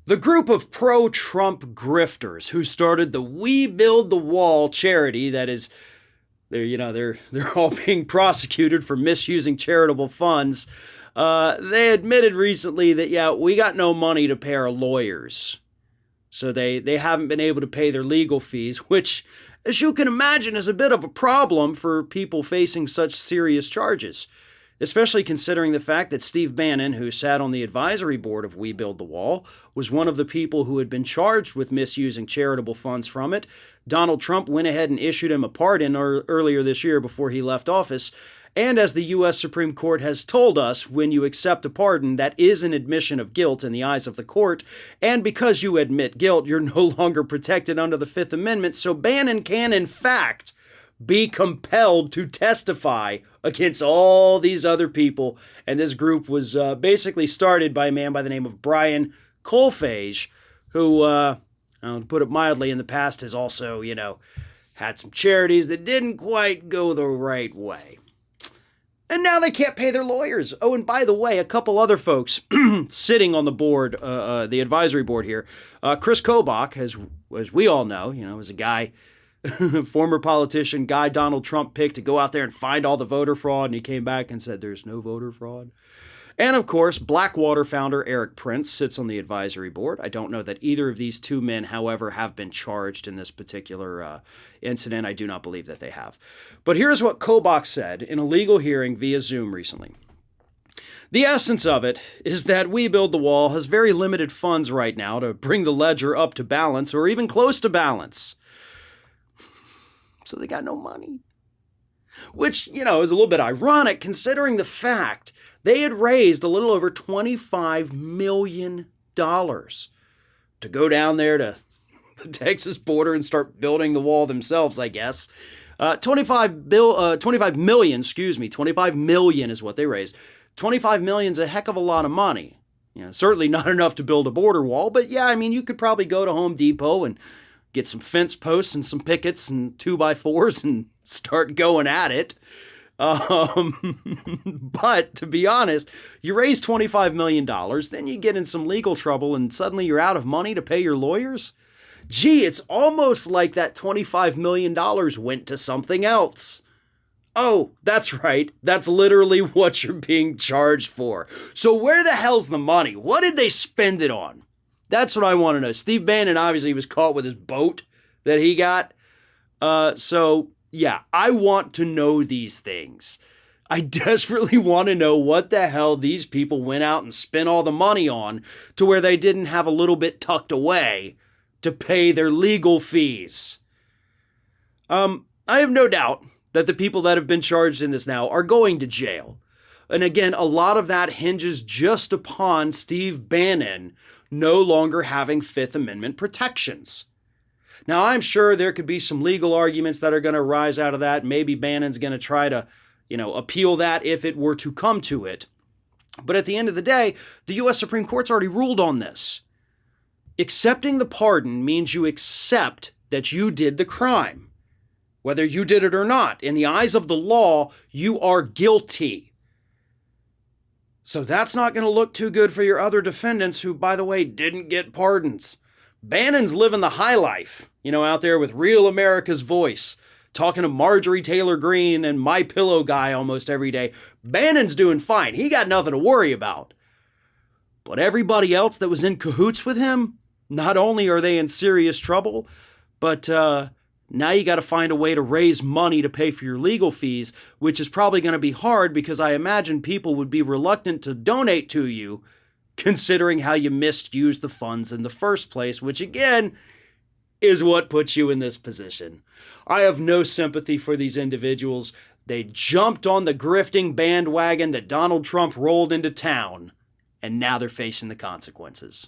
The group of pro-Trump grifters who started the We Build the Wall charity that is they're all being prosecuted for misusing charitable funds. They admitted recently that we got no money to pay our lawyers. So they haven't been able to pay their legal fees, which, as you can imagine, is a bit of a problem for people facing such serious charges, especially considering the fact that Steve Bannon, who sat on the advisory board of We Build the Wall, was one of the people who had been charged with misusing charitable funds from it. Donald Trump went ahead and issued him a pardon earlier this year before he left office. And as the U.S. Supreme Court has told us, when you accept a pardon, that is an admission of guilt in the eyes of the court. And because you admit guilt, you're no longer protected under the Fifth Amendment. So Bannon can, in fact, be compelled to testify against all these other people. And this group was basically started by a man by the name of Brian Colfage, who, to put it mildly, in the past has also, had some charities that didn't quite go the right way. And now they can't pay their lawyers. Oh, and by the way, a couple other folks sitting on the board, the advisory board here. Chris Kobach, as we all know, is a guy, former politician, guy Donald Trump picked to go out there and find all the voter fraud. And he came back and said, there's no voter fraud. And of course, Blackwater founder Eric Prince sits on the advisory board. I don't know that either of these two men, however, have been charged in this particular incident. I do not believe that they have. But here's what Kobach said in a legal hearing via Zoom recently. The essence of it is that We Build the Wall has very limited funds right now to bring the ledger up to balance or even close to balance. So they got no money. Which, is a little bit ironic considering the fact they had raised a little over $25 million to go down there to the Texas border and start building the wall themselves, I guess. 25 million is what they raised. 25 million's a heck of a lot of money. Certainly not enough to build a border wall, but you could probably go to Home Depot and get some fence posts and some pickets and 2x4s and start going at it. But to be honest, you raise $25 million, then you get in some legal trouble and suddenly you're out of money to pay your lawyers. Gee, it's almost like that $25 million went to something else. Oh, that's right. That's literally what you're being charged for. So where the hell's the money? What did they spend it on? That's what I want to know. Steve Bannon obviously was caught with his boat that he got. I want to know these things. I desperately want to know what the hell these people went out and spent all the money on to where they didn't have a little bit tucked away to pay their legal fees. I have no doubt that the people that have been charged in this now are going to jail. And again, a lot of that hinges just upon Steve Bannon no longer having Fifth Amendment protections. Now, I'm sure there could be some legal arguments that are going to rise out of that. Maybe Bannon's going to try to, appeal that if it were to come to it. But at the end of the day, the U.S. Supreme Court's already ruled on this. Accepting the pardon means you accept that you did the crime. Whether you did it or not, in the eyes of the law, you are guilty. So that's not going to look too good for your other defendants who, by the way, didn't get pardons. Bannon's living the high life, out there with real America's voice, talking to Marjorie Taylor Greene and My Pillow guy almost every day. Bannon's doing fine. He got nothing to worry about. But everybody else that was in cahoots with him, not only are they in serious trouble, but now you got to find a way to raise money to pay for your legal fees, which is probably going to be hard because I imagine people would be reluctant to donate to you considering how you misused the funds in the first place, which again is what puts you in this position. I have no sympathy for these individuals. They jumped on the grifting bandwagon that Donald Trump rolled into town, and now they're facing the consequences.